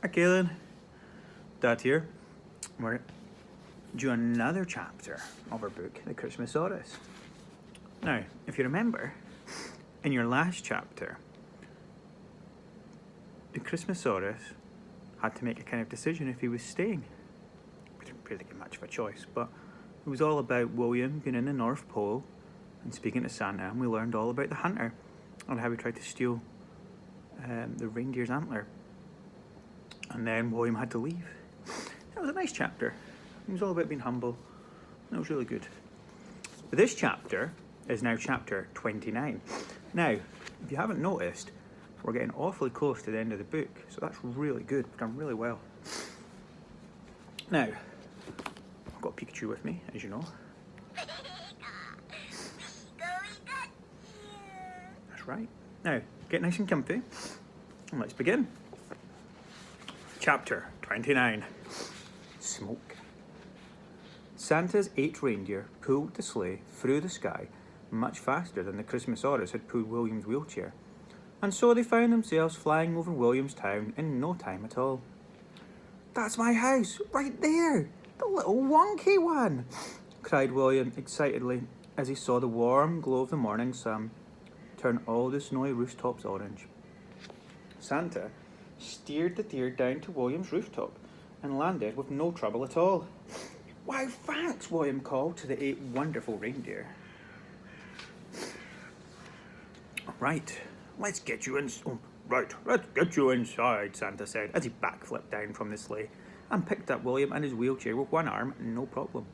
Okay then, Dad here. We're doing another chapter of our book, The Christmasaurus. Now, if you remember, in your last chapter, the Christmasaurus had to make a kind of decision if he was staying. We didn't really get much of a choice, but it was all about William being in the North Pole and speaking to Santa, and we learned all about the hunter and how he tried to steal the reindeer's antler. And then William had to leave. It was a nice chapter. It was all about being humble. It was really good. But this chapter is now chapter 29. Now, if you haven't noticed, we're getting awfully close to the end of the book, so that's really good. We've done really well. Now, I've got Pikachu with me, as you know. That's right. Now, get nice and comfy, and let's begin. Chapter 29. Smoke. Santa's 8 reindeer pulled the sleigh through the sky much faster than the Christmasaurus had pulled William's wheelchair, and so they found themselves flying over William's town in no time at all. "That's my house, right there, the little wonky one," cried William excitedly as he saw the warm glow of the morning sun turn all the snowy rooftops orange. Santa steered the deer down to William's rooftop and landed with no trouble at all. "Why, thanks," William called to the 8 wonderful reindeer. Right, let's get you inside, Santa said as he backflipped down from the sleigh and picked up William and his wheelchair with one arm, no problem.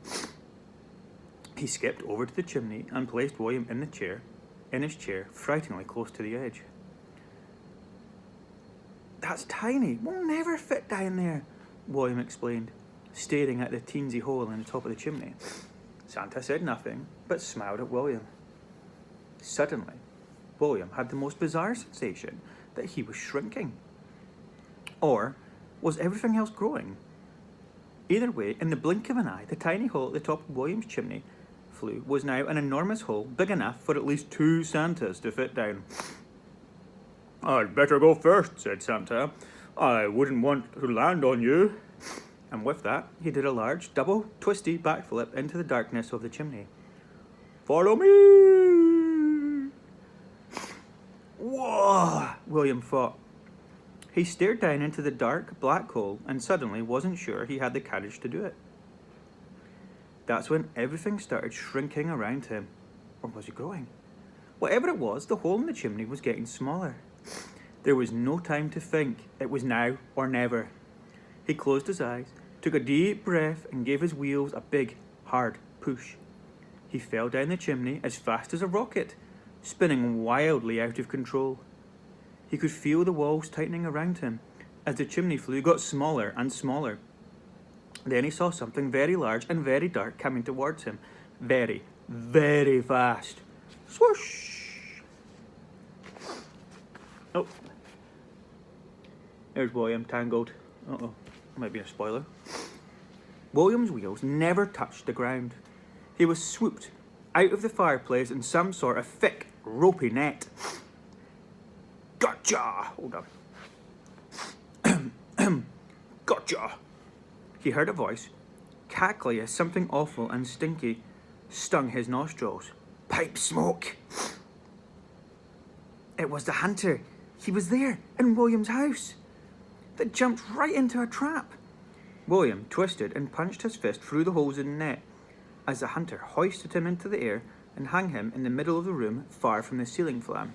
He skipped over to the chimney and placed William in his chair, frighteningly close to the edge. "That's tiny, we'll never fit down there," William explained, staring at the teensy hole in the top of the chimney. Santa said nothing, but smiled at William. Suddenly, William had the most bizarre sensation that he was shrinking. Or was everything else growing? Either way, in the blink of an eye, the tiny hole at the top of William's chimney flue was now an enormous hole big enough for at least 2 Santas to fit down. "I'd better go first," said Santa. "I wouldn't want to land on you." And with that, he did a large, double, twisty backflip into the darkness of the chimney. "Follow me!" "Whoa!" William thought. He stared down into the dark, black hole and suddenly wasn't sure he had the courage to do it. That's when everything started shrinking around him. Or was it growing? Whatever it was, the hole in the chimney was getting smaller. There was no time to think. It was now or never. He closed his eyes, took a deep breath, and gave his wheels a big, hard push. He fell down the chimney as fast as a rocket, spinning wildly out of control. He could feel the walls tightening around him as the chimney flue got smaller and smaller. Then he saw something very large and very dark coming towards him, very, very fast. Swoosh! Oh. There's William, tangled. Uh-oh, might be a spoiler. William's wheels never touched the ground. He was swooped out of the fireplace in some sort of thick, ropey net. "Gotcha!" Hold on. "Gotcha!" He heard a voice, cackly as something awful and stinky stung his nostrils. "Pipe smoke!" It was the hunter. He was there, in William's house. They jumped right into a trap. William twisted and punched his fist through the holes in the net as the hunter hoisted him into the air and hung him in the middle of the room, far from the ceiling fan.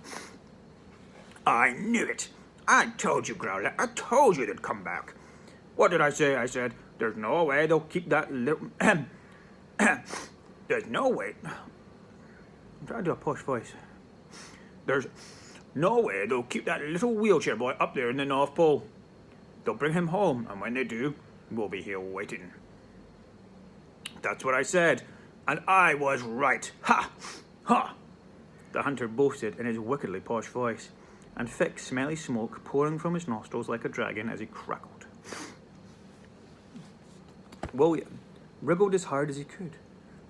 "I knew it! I told you, Growler. I told you they'd come back. What did I say? I said, there's no way they'll keep that little... There's no way... I'm trying to do a posh voice. There's no way they'll keep that little wheelchair boy up there in the North Pole. They'll bring him home, and when they do, we'll be here waiting." "That's what I said, and I was right. Ha! Ha!" The hunter boasted in his wickedly posh voice, and thick, smelly smoke pouring from his nostrils like a dragon as he crackled. William wriggled as hard as he could,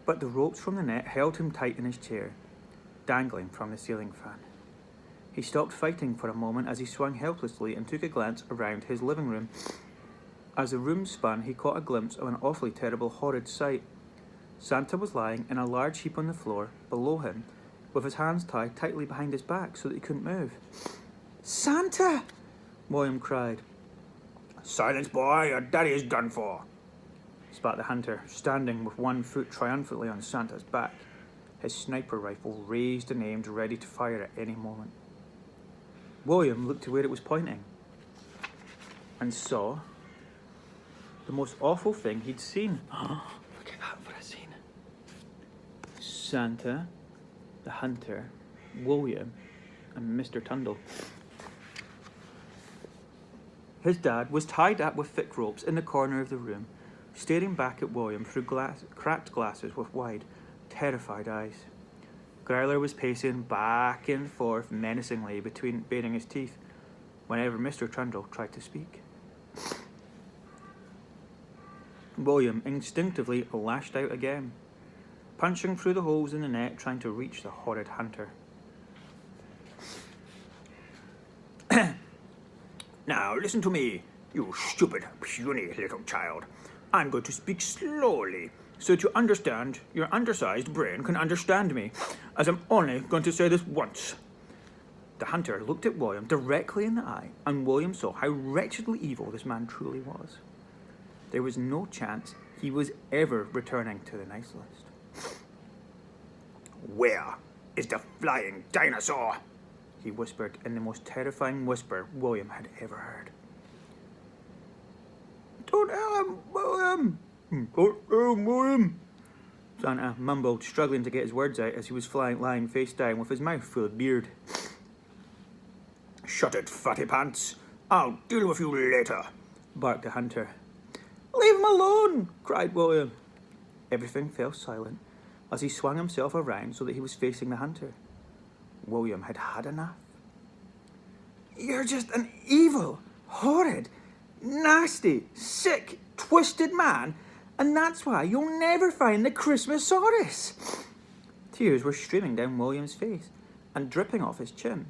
but the ropes from the net held him tight in his chair, dangling from the ceiling fan. He stopped fighting for a moment as he swung helplessly and took a glance around his living room. As the room spun, he caught a glimpse of an awfully terrible, horrid sight. Santa was lying in a large heap on the floor below him, with his hands tied tightly behind his back so that he couldn't move. "Santa!" William cried. "Silence, boy, your daddy is done for," spat the hunter, standing with one foot triumphantly on Santa's back, his sniper rifle raised and aimed, ready to fire at any moment. William looked to where it was pointing and saw the most awful thing he'd seen. Look at that for a scene. Santa, the hunter, William, and Mr. Tundle. His dad was tied up with thick ropes in the corner of the room, staring back at William through cracked glasses with wide, terrified eyes. Growler was pacing back and forth menacingly between baring his teeth whenever Mr. Trundle tried to speak. William instinctively lashed out again, punching through the holes in the net, trying to reach the horrid hunter. "Now listen to me, you stupid, puny little child. I'm going to speak slowly, so that you understand, your undersized brain can understand me, as I'm only going to say this once." The hunter looked at William directly in the eye, and William saw how wretchedly evil this man truly was. There was no chance he was ever returning to the nice list. "Where is the flying dinosaur?" he whispered in the most terrifying whisper William had ever heard. "Don't tell him, William! Don't tell him, William!" Santa mumbled, struggling to get his words out as he was lying face down with his mouth full of beard. "Shut it, fatty pants! I'll deal with you later," barked the hunter. "Leave him alone!" cried William. Everything fell silent as he swung himself around so that he was facing the hunter. William had had enough. "You're just an evil, horrid, nasty, sick, twisted man, and that's why you'll never find the Christmasaurus." Tears were streaming down William's face and dripping off his chin.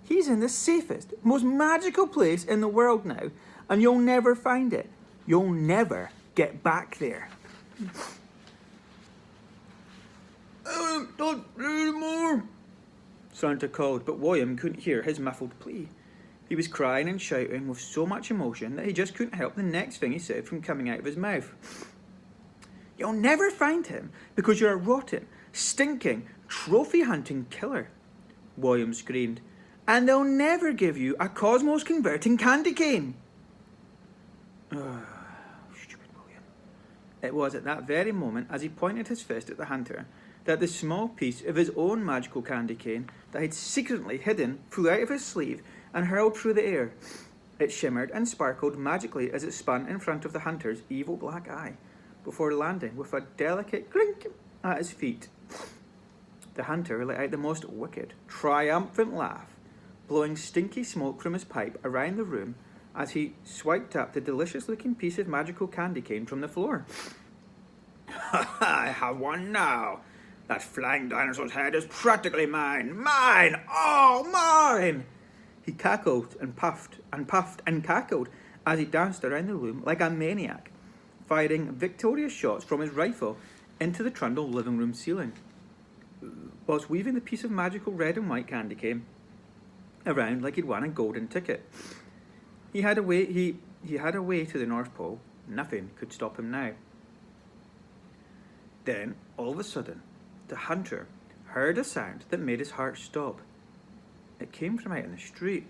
"He's in the safest, most magical place in the world now, and you'll never find it. You'll never get back there." "Don't anymore," Santa called, but William couldn't hear his muffled plea. He was crying and shouting with so much emotion that he just couldn't help the next thing he said from coming out of his mouth. "You'll never find him because you're a rotten, stinking, trophy-hunting killer," William screamed. "And they'll never give you a cosmos-converting candy cane." Stupid William. It was at that very moment, as he pointed his fist at the hunter, that the small piece of his own magical candy cane that he'd secretly hidden flew out of his sleeve and hurled through the air. It shimmered and sparkled magically as it spun in front of the hunter's evil black eye, before landing with a delicate clink at his feet. The hunter let out the most wicked, triumphant laugh, blowing stinky smoke from his pipe around the room as he swiped up the delicious-looking piece of magical candy cane from the floor. "I have one now. That flying dinosaur's head is practically mine. Mine! All mine!" He cackled and puffed and puffed and cackled as he danced around the room like a maniac, firing victorious shots from his rifle into the Trundle living room ceiling, whilst weaving the piece of magical red and white candy cane around like he'd won a golden ticket. He had a way to the North Pole. Nothing could stop him now. Then, all of a sudden, the hunter heard a sound that made his heart stop. It came from out in the street.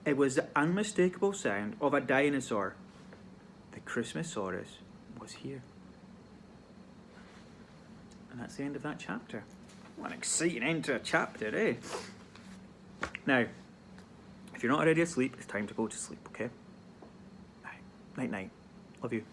It was the unmistakable sound of a dinosaur. The Christmasaurus was here. And that's the end of that chapter. What an exciting end to a chapter, eh? Now, if you're not already asleep, it's time to go to sleep, okay? Night, night. Love you.